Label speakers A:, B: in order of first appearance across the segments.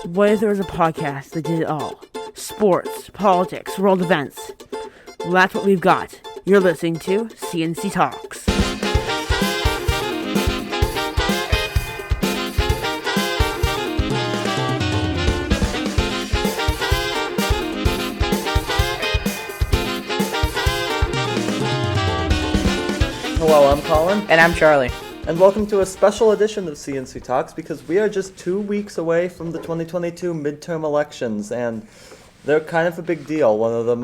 A: What if there was a podcast that did it all? Sports, politics, world events. Well, that's what we've got. You're listening to C&C Talks.
B: Hello, I'm Colin.
C: And I'm Charlie.
B: And welcome to a special edition of C&C Talks because we are just 2 weeks away from the 2022 midterm elections, and they're kind of a big deal. One of the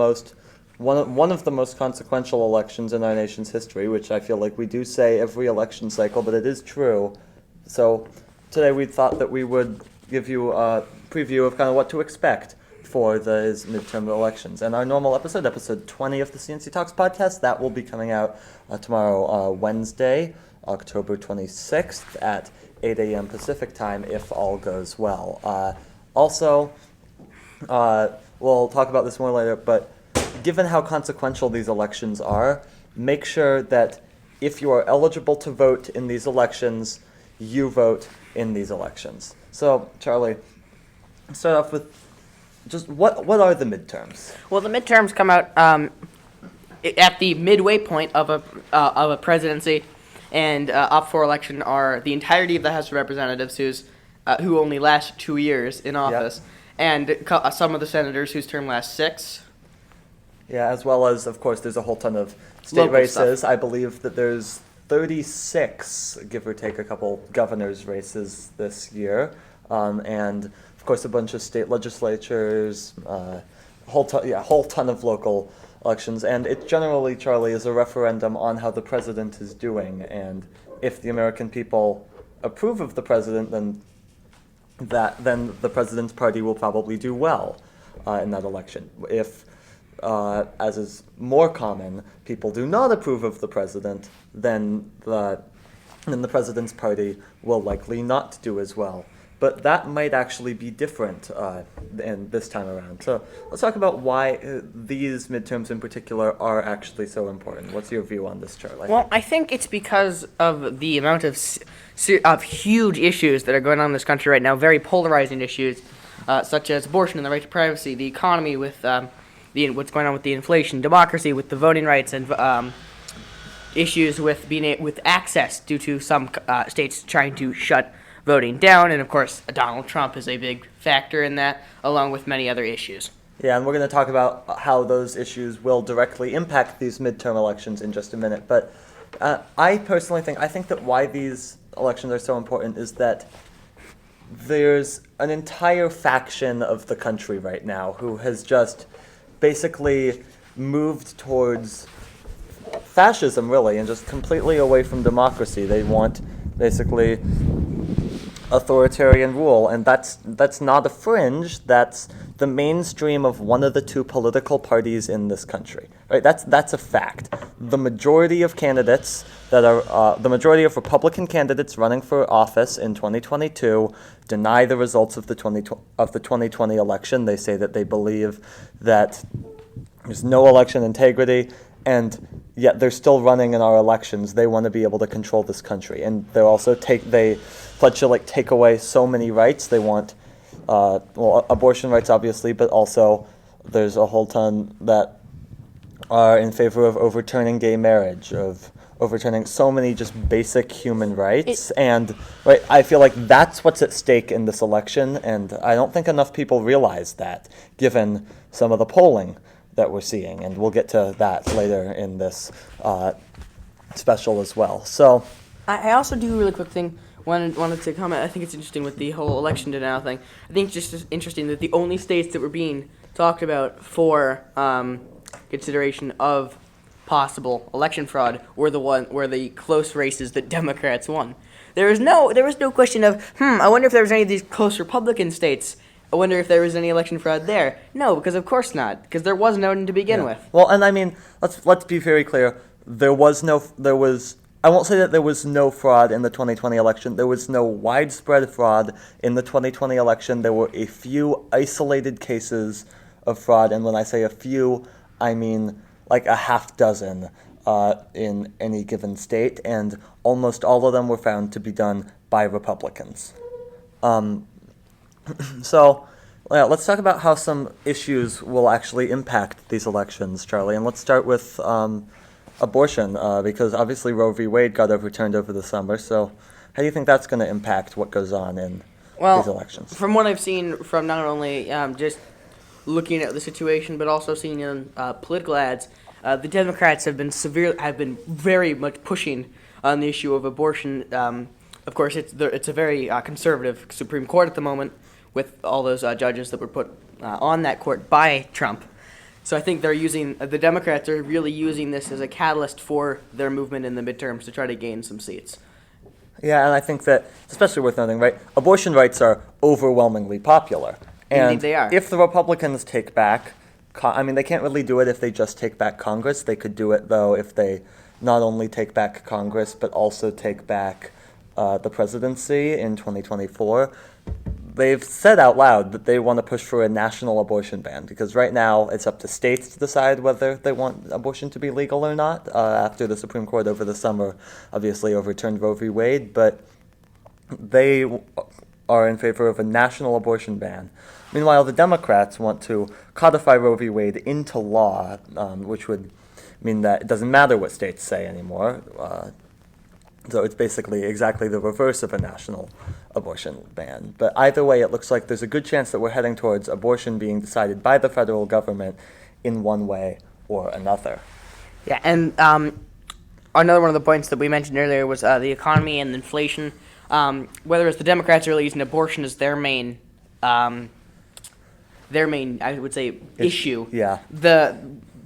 B: most consequential elections in our nation's history, which I feel like we do say every election cycle, but it is true. So today we thought that we would give you a preview of kind of what to expect for those midterm elections. And our normal episode 20 of the C&C Talks podcast, that will be coming out tomorrow, Wednesday, October 26th at 8 a.m. Pacific time, if all goes well. We'll talk about this more later, but given how consequential these elections are, make sure that if you are eligible to vote in these elections, you vote in these elections. So, Charlie, start off with just what are the midterms?
C: Well, the midterms come out at the midway point of a presidency, and up for election are the entirety of the House of Representatives, who only last 2 years in office, and some of the senators whose term lasts 6.
B: Yeah, as well as, of course, there's a whole ton of state
C: Local
B: races.
C: stuff.
B: I believe that there's 36, give or take a couple governor's races this year, and of course a bunch of state legislatures, whole ton of local elections, and it generally, Charlie, is a referendum on how the president is doing, and if the American people approve of the president, then the president's party will probably do well in that election. If, as is more common, people do not approve of the president, then the president's party will likely not do as well. But that might actually be different in this time around. So let's talk about why these midterms in particular are actually so important. What's your view on this, Charlie?
C: Well, I think it's because of the amount of huge issues that are going on in this country right now, very polarizing issues, such as abortion and the right to privacy, the economy with what's going on with the inflation, democracy with the voting rights, and issues with access due to some states trying to shut voting down, and of course Donald Trump is a big factor in that, along with many other issues.
B: Yeah, and we're going to talk about how those issues will directly impact these midterm elections in just a minute. But I personally think that why these elections are so important is that there's an entire faction of the country right now who has just basically moved towards fascism, really, and just completely away from democracy. They want basically authoritarian rule, and that's not a fringe. That's the mainstream of one of the two political parties in this country. Right? That's a fact. The majority of candidates the majority of Republican candidates running for office in 2022 deny the results of the 2020 election. They say that they believe that there's no election integrity, and yet they're still running in our elections. They want to be able to control this country, and they also they pledge to take away so many rights. They want abortion rights, obviously, but also there's a whole ton that are in favor of overturning gay marriage, of overturning so many just basic human rights. I feel like that's what's at stake in this election, and I don't think enough people realize that, given some of the polling that we're seeing, and we'll get to that later in this special as well. So,
C: I also do a really quick thing. Wanted to comment. I think it's interesting with the whole election denial thing. I think it's just interesting that the only states that were being talked about for consideration of possible election fraud were the close races that Democrats won. There was no question of I wonder if there was any of these close Republican states. I wonder if there was any election fraud there. No, because of course not, because there was none to begin with.
B: Well, and I mean, let's be very clear. I won't say that there was no fraud in the 2020 election. There was no widespread fraud in the 2020 election. There were a few isolated cases of fraud, and when I say a few, I mean like a half dozen in any given state, and almost all of them were found to be done by Republicans. So, yeah, let's talk about how some issues will actually impact these elections, Charlie. And let's start with abortion, because obviously Roe v. Wade got overturned over the summer. So, how do you think that's going to impact what goes on in these elections?
C: From what I've seen from not only just looking at the situation, but also seeing in political ads, the Democrats have been very much pushing on the issue of abortion. Of course, it's a very conservative Supreme Court at the moment, with all those judges that were put on that court by Trump. So I think the Democrats are really using this as a catalyst for their movement in the midterms to try to gain some seats.
B: Yeah, and I think that it's especially worth noting, right? Abortion rights are overwhelmingly popular. And
C: Indeed they are.
B: if the Republicans take back, they can't really do it if they just take back Congress. They could do it, though, if they not only take back Congress, but also take back the presidency in 2024. They've said out loud that they want to push for a national abortion ban, because right now it's up to states to decide whether they want abortion to be legal or not, after the Supreme Court over the summer obviously overturned Roe v. Wade, but they are in favor of a national abortion ban. Meanwhile, the Democrats want to codify Roe v. Wade into law, which would mean that it doesn't matter what states say anymore. So it's basically exactly the reverse of a national abortion ban. But either way, it looks like there's a good chance that we're heading towards abortion being decided by the federal government in one way or another.
C: Yeah, and another one of the points that we mentioned earlier was the economy and inflation. Whether it's the Democrats are really using abortion as their main, I would say, issue.
B: Yeah.
C: The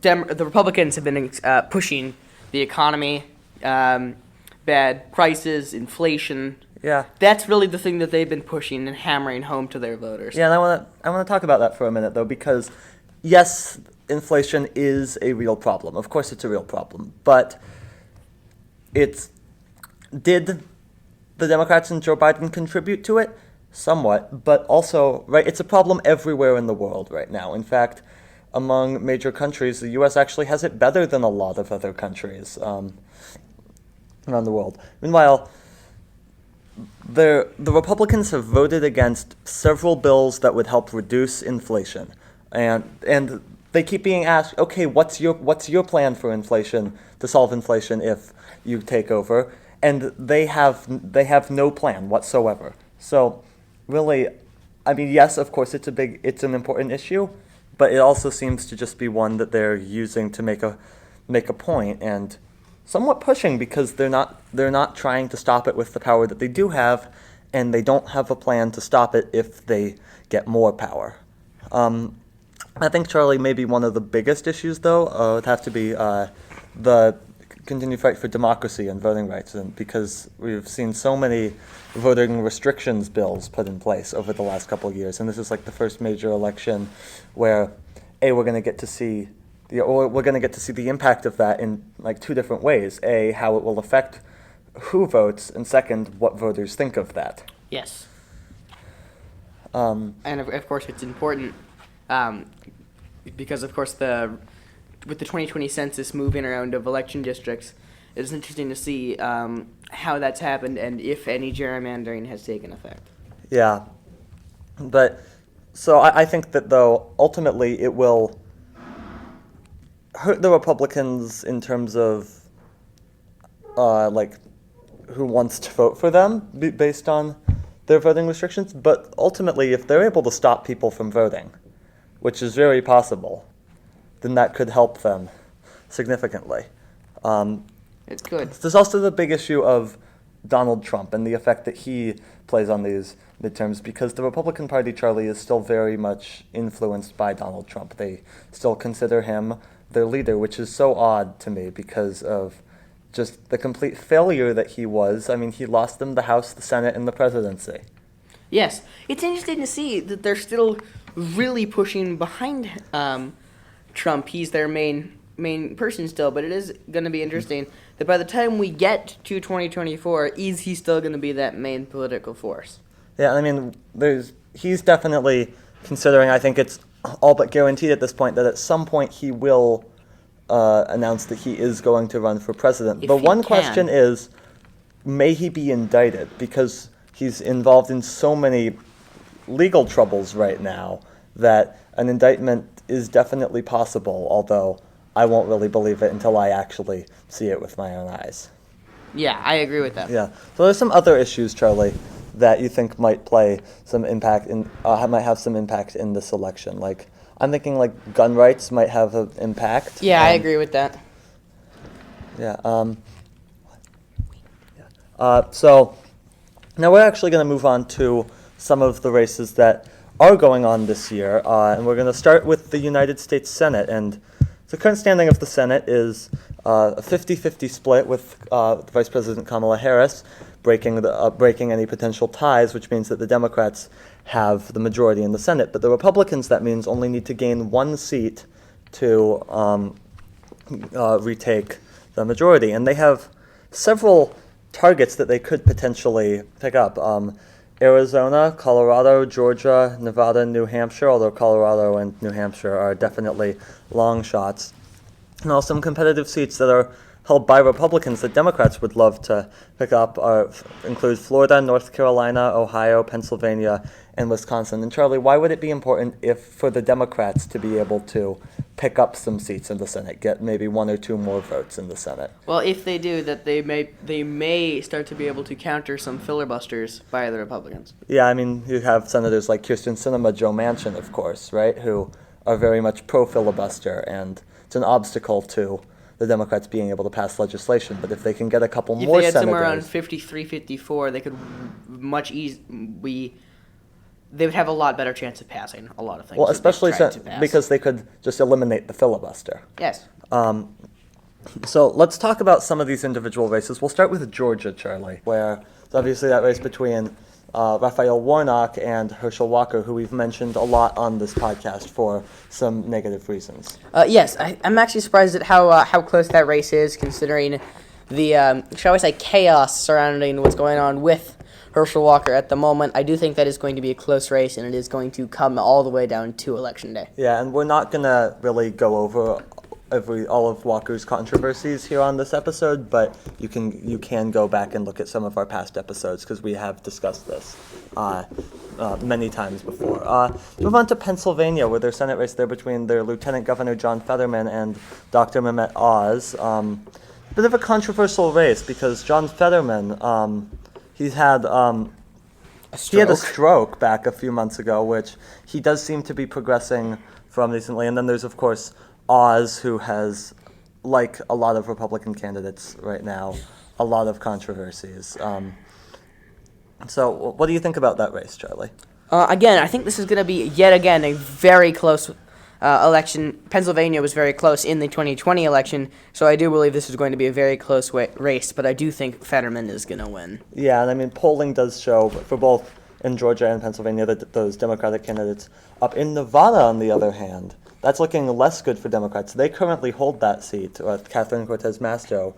C: Republicans have been pushing the economy, bad prices, inflation.
B: Yeah.
C: That's really the thing that they've been pushing and hammering home to their voters.
B: Yeah, and I want to talk about that for a minute, though, because yes, inflation is a real problem. Of course it's a real problem. But did the Democrats and Joe Biden contribute to it? Somewhat. But also, right, it's a problem everywhere in the world right now. In fact, among major countries, the U.S. actually has it better than a lot of other countries around the world. Meanwhile, the Republicans have voted against several bills that would help reduce inflation, and they keep being asked, okay, what's your plan for inflation, to solve inflation if you take over? And they have no plan whatsoever. So really, yes, of course it's an important issue, but it also seems to just be one that they're using to make a point, and somewhat pushing, because they're not trying to stop it with the power that they do have, and they don't have a plan to stop it if they get more power. I think, Charlie, maybe one of the biggest issues, though, would have to be the continued fight for democracy and voting rights, and because we've seen so many voting restrictions bills put in place over the last couple of years, and this is like the first major election where we're going to get to see the impact of that in like two different ways. A, how it will affect who votes, and second, what voters think of that.
C: Yes. And of course it's important because of course with the 2020 census moving around of election districts, it's interesting to see how that's happened and if any gerrymandering has taken effect.
B: Yeah. But so I think that, though, ultimately it will hurt the Republicans in terms of who wants to vote for them based on their voting restrictions. But ultimately, if they're able to stop people from voting, which is very possible, then that could help them significantly.
C: It's good.
B: There's also the big issue of Donald Trump and the effect that he plays on these midterms, because the Republican Party, Charlie, is still very much influenced by Donald Trump. They still consider him their leader, which is so odd to me because of just the complete failure that he was. I mean, he lost them the House, the Senate, and the presidency.
C: Yes. It's interesting to see that they're still really pushing behind Trump. He's their main person still, but it is going to be interesting that by the time we get to 2024, is he still going to be that main political force?
B: Yeah, I mean, he's definitely considering, I think it's all but guaranteed at this point, that at some point he will announce that he is going to run for president. The one question is, may he be indicted? Because he's involved in so many legal troubles right now that an indictment is definitely possible, although I won't really believe it until I actually see it with my own eyes.
C: Yeah, I agree with that.
B: Yeah. So there's some other issues, Charlie, that you think might play some impact might have some impact in this election. Like, I'm thinking like gun rights might have an impact.
C: Yeah, I agree with that.
B: Yeah. So now we're actually going to move on to some of the races that are going on this year, and we're going to start with the United States Senate. And the current standing of the Senate is a 50-50 split with Vice President Kamala Harris breaking any potential ties, which means that the Democrats have the majority in the Senate. But the Republicans, that means, only need to gain one seat to retake the majority. And they have several targets that they could potentially pick up. Arizona, Colorado, Georgia, Nevada, New Hampshire, although Colorado and New Hampshire are definitely long shots. And also some competitive seats that are held by Republicans that Democrats would love to pick up include Florida, North Carolina, Ohio, Pennsylvania, and Wisconsin. And Charlie, why would it be important for the Democrats to be able to pick up some seats in the Senate, get maybe one or two more votes in the Senate?
C: Well, if they do, that they may start to be able to counter some filibusters by the Republicans.
B: Yeah, I mean, you have senators like Kirsten Sinema, Joe Manchin, of course, right, who are very much pro-filibuster, and it's an obstacle to the Democrats being able to pass legislation. But if they can get a couple more senators...
C: If they had somewhere around 53, 54, they could they would have a lot better chance of passing a lot of things.
B: Well, especially because they could just eliminate the filibuster.
C: Yes.
B: So let's talk about some of these individual races. We'll start with Georgia, Charlie, where it's obviously that race between Raphael Warnock and Herschel Walker, who we've mentioned a lot on this podcast for some negative reasons.
C: Yes, I'm actually surprised at how close that race is, considering the, shall we say, chaos surrounding what's going on with Herschel Walker at the moment. I do think that is going to be a close race, and it is going to come all the way down to Election Day.
B: Yeah, and we're not going to really go over all of Walker's controversies here on this episode, but you can go back and look at some of our past episodes because we have discussed this many times before. Move on to Pennsylvania, where there's Senate race there between their Lieutenant Governor John Fetterman and Dr. Mehmet Oz. Bit of a controversial race because John Fetterman, he had a stroke back a few months ago, which he does seem to be progressing from recently. And then there's, of course, Oz, who has, like a lot of Republican candidates right now, a lot of controversies. So what do you think about that race, Charlie?
C: Again, I think this is going to be, yet again, a very close election. Pennsylvania was very close in the 2020 election, so I do believe this is going to be a very close race, but I do think Fetterman is going to win. Yeah,
B: and I mean, polling does show, for both in Georgia and Pennsylvania, that those Democratic candidates. Up in Nevada, on the other hand, that's looking less good for Democrats. They currently hold that seat, Catherine Cortez Masto,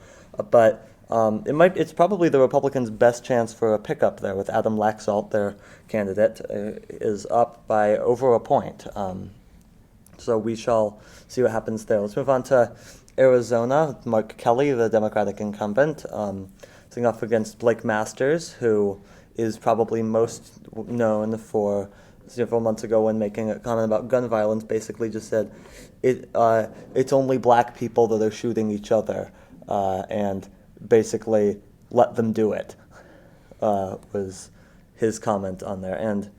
B: but it's probably the Republicans' best chance for a pickup there, with Adam Laxalt, their candidate, is up by over a point. So we shall see what happens there. Let's move on to Arizona. Mark Kelly, the Democratic incumbent, sitting off against Blake Masters, who is probably most known for several months ago when making a comment about gun violence, basically just said it's only black people that are shooting each other, and basically let them do it, was his comment on there. And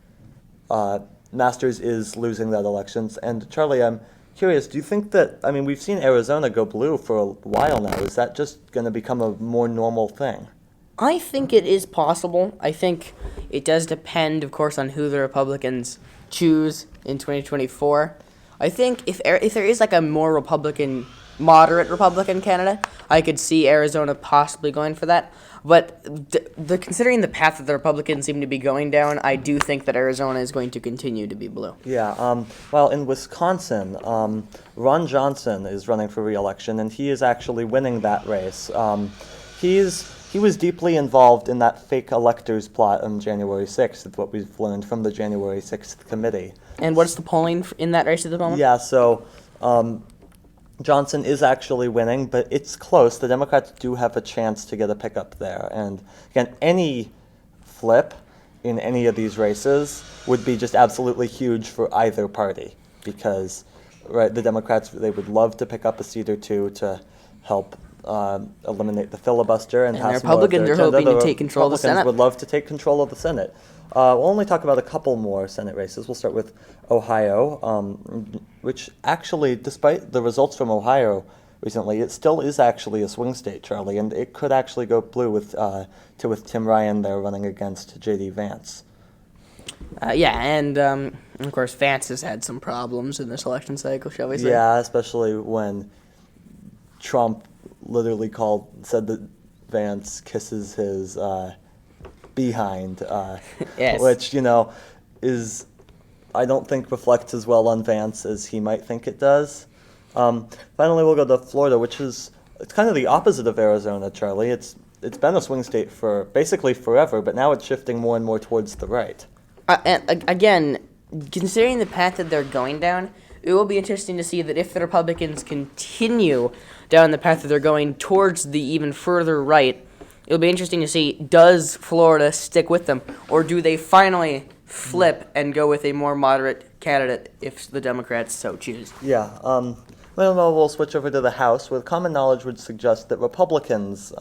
B: Masters is losing that elections. And Charlie, I'm curious, do you think that, I mean, we've seen Arizona go blue for a while now. Is that just going to become a more normal thing?
C: I think it is possible. I think it does depend, of course, on who the Republicans choose in 2024. I think if there is like a more moderate Republican candidate, I could see Arizona possibly going for that. But considering the path that the Republicans seem to be going down, I do think that Arizona is going to continue to be blue.
B: Yeah. Well, in Wisconsin, Ron Johnson is running for re-election, and he is actually winning that race. He was deeply involved in that fake electors plot on January 6th, is what we've learned from the January 6th committee.
C: And what's the polling in that race at the moment?
B: Yeah, so Johnson is actually winning, but it's close. The Democrats do have a chance to get a pickup there. And again, any flip in any of these races would be just absolutely huge for either party, because right, the Democrats, they would love to pick up a seat or two to help eliminate the filibuster and pass
C: the Republicans
B: more of
C: are
B: their agenda.
C: hoping to take control of the
B: Republicans
C: Senate.
B: would love to take control of the Senate. We'll only talk about a couple more Senate races. We'll start with Ohio, which actually, despite the results from Ohio recently, it still is actually a swing state, Charlie, and it could actually go blue with Tim Ryan there running against J.D. Vance.
C: And of course, Vance has had some problems in this election cycle, shall we say?
B: Yeah, especially when Trump literally said that Vance kisses his behind,
C: Yes.
B: which, is, I don't think reflects as well on Vance as he might think it does. Finally, we'll go to Florida, it's kind of the opposite of Arizona, Charlie. It's been a swing state for basically forever, but now it's shifting more and more towards the right.
C: And again, considering the path that they're going down, it will be interesting to see that if the Republicans continue down the path that they're going towards the even further right, it'll be interesting to see, does Florida stick with them, or do they finally flip and go with a more moderate candidate if the Democrats so choose?
B: Yeah. Well, we'll switch over to the House, where common knowledge would suggest that Republicans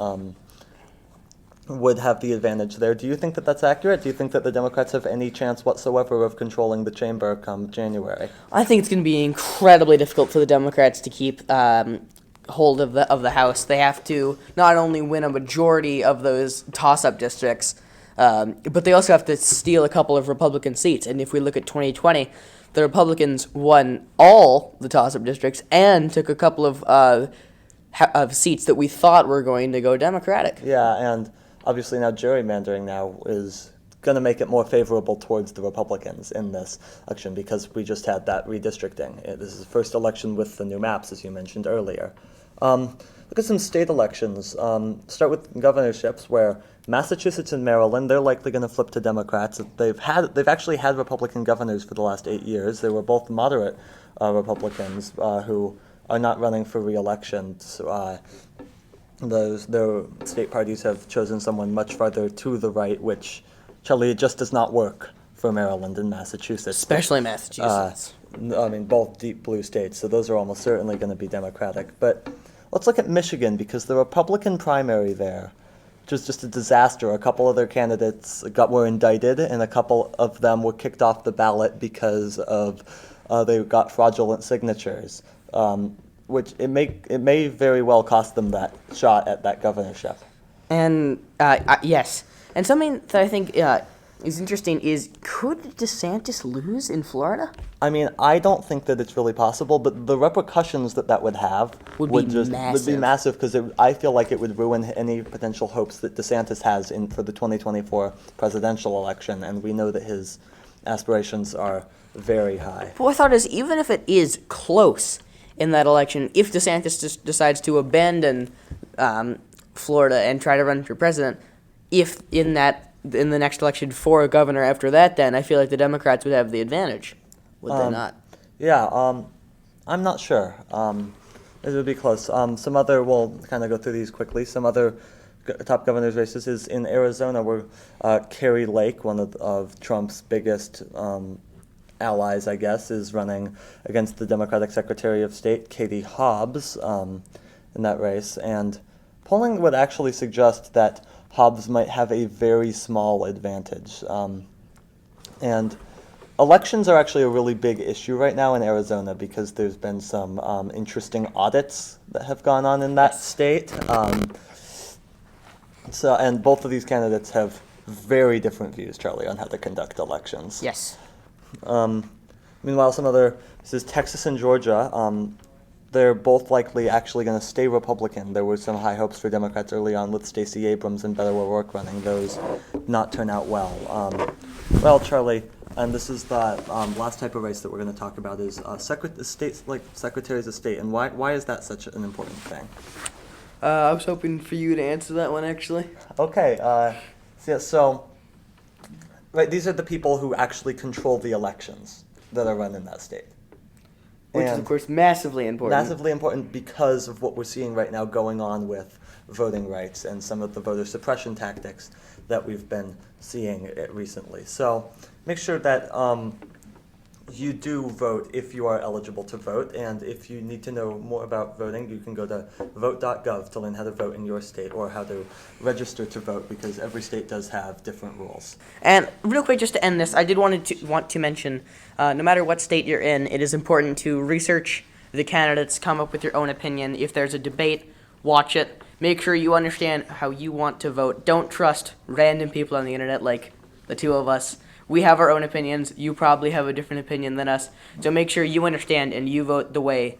B: would have the advantage there. Do you think that that's accurate? Do you think that the Democrats have any chance whatsoever of controlling the chamber come January?
C: I think it's going to be incredibly difficult for the Democrats to keep hold of the House. They have to not only win a majority of those toss-up districts, but they also have to steal a couple of Republican seats. And if we look at 2020, the Republicans won all the toss-up districts and took a couple of seats that we thought were going to go Democratic.
B: Yeah, and obviously now gerrymandering now is going to make it more favorable towards the Republicans in this election, because we just had that redistricting. This is the first election with the new maps, as you mentioned earlier. Look at some state elections. Start with governorships, where Massachusetts and Maryland, they're likely going to flip to Democrats. They've actually had Republican governors for the last 8 years. They were both moderate Republicans who are not running for re-election. Their state parties have chosen someone much farther to the right, which, Charlie, it just does not work for Maryland and Massachusetts.
C: Especially Massachusetts.
B: Both deep blue states, so those are almost certainly going to be Democratic. But let's look at Michigan, because the Republican primary there, which was just a disaster. A couple of their candidates were indicted, and a couple of them were kicked off the ballot because of they got fraudulent signatures, which it may very well cost them that shot at that governorship.
C: And yes, and something that I think is interesting is, could DeSantis lose in Florida?
B: I mean, I don't think that it's really possible, but the repercussions that would have would be massive, because I feel like it would ruin any potential hopes that DeSantis has for the 2024 presidential election, and we know that his aspirations are very high.
C: But my thought is, even if it is close in that election, if DeSantis just decides to abandon Florida and try to run for president, if in the next election for a governor after that, then I feel like the Democrats would have the advantage. Would they not?
B: Yeah, I'm not sure. It would be close. We'll kind of go through these quickly. Some other top governor's races is in Arizona, where Kari Lake, one of Trump's biggest allies, I guess, is running against the Democratic Secretary of State, Katie Hobbs, in that race. And polling would actually suggest that Hobbs might have a very small advantage. And elections are actually a really big issue right now in Arizona, because there's been some interesting audits that have gone on in that state. And both of these candidates have very different views, Charlie, on how to conduct elections.
C: Yes.
B: Meanwhile, this is Texas and Georgia. They're both likely actually going to stay Republican. There were some high hopes for Democrats early on with Stacey Abrams and Beto O'Rourke running. Those did not turn out well. Charlie, and this is the last type of race that we're going to talk about, is secretaries of state. And why is that such an important thing?
C: I was hoping for you to answer that one, actually.
B: Okay. Right, these are the people who actually control the elections that are run in that state.
C: Which is,
B: And
C: of course, massively important.
B: massively important because of what we're seeing right now going on with voting rights and some of the voter suppression tactics that we've been seeing recently. So make sure that you do vote if you are eligible to vote, and if you need to know more about voting, you can go to vote.gov to learn how to vote in your state or how to register to vote, because every state does have different rules.
C: And real quick, just to end this, I did want to mention, no matter what state you're in, it is important to research the candidates, come up with your own opinion. If there's a debate, watch it. Make sure you understand how you want to vote. Don't trust random people on the internet like the two of us. We have our own opinions. You probably have a different opinion than us. So make sure you understand and you vote the way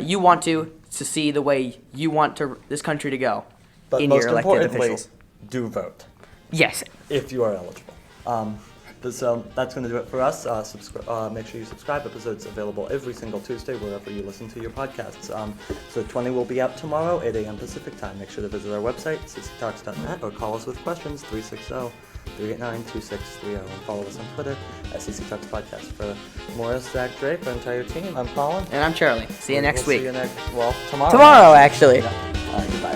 C: you want to see the way you want this country to go
B: But
C: in
B: most
C: your elected
B: importantly,
C: officials.
B: do vote
C: Yes.
B: if you are eligible. So that's going to do it for us. Make sure you subscribe. Episodes available every single Tuesday wherever you listen to your podcasts. So 20 will be out tomorrow, 8 a.m. Pacific time. Make sure to visit our website, cctalks.net, or call us with questions, 360-389-2630, and follow us on Twitter at C&C Talks Podcast. For Morris, Zack, Drake, our entire team, I'm Colin.
C: And I'm Charlie. See you next
B: We'll
C: week.
B: See you tomorrow.
C: Tomorrow, actually.
B: Yeah. All right, goodbye.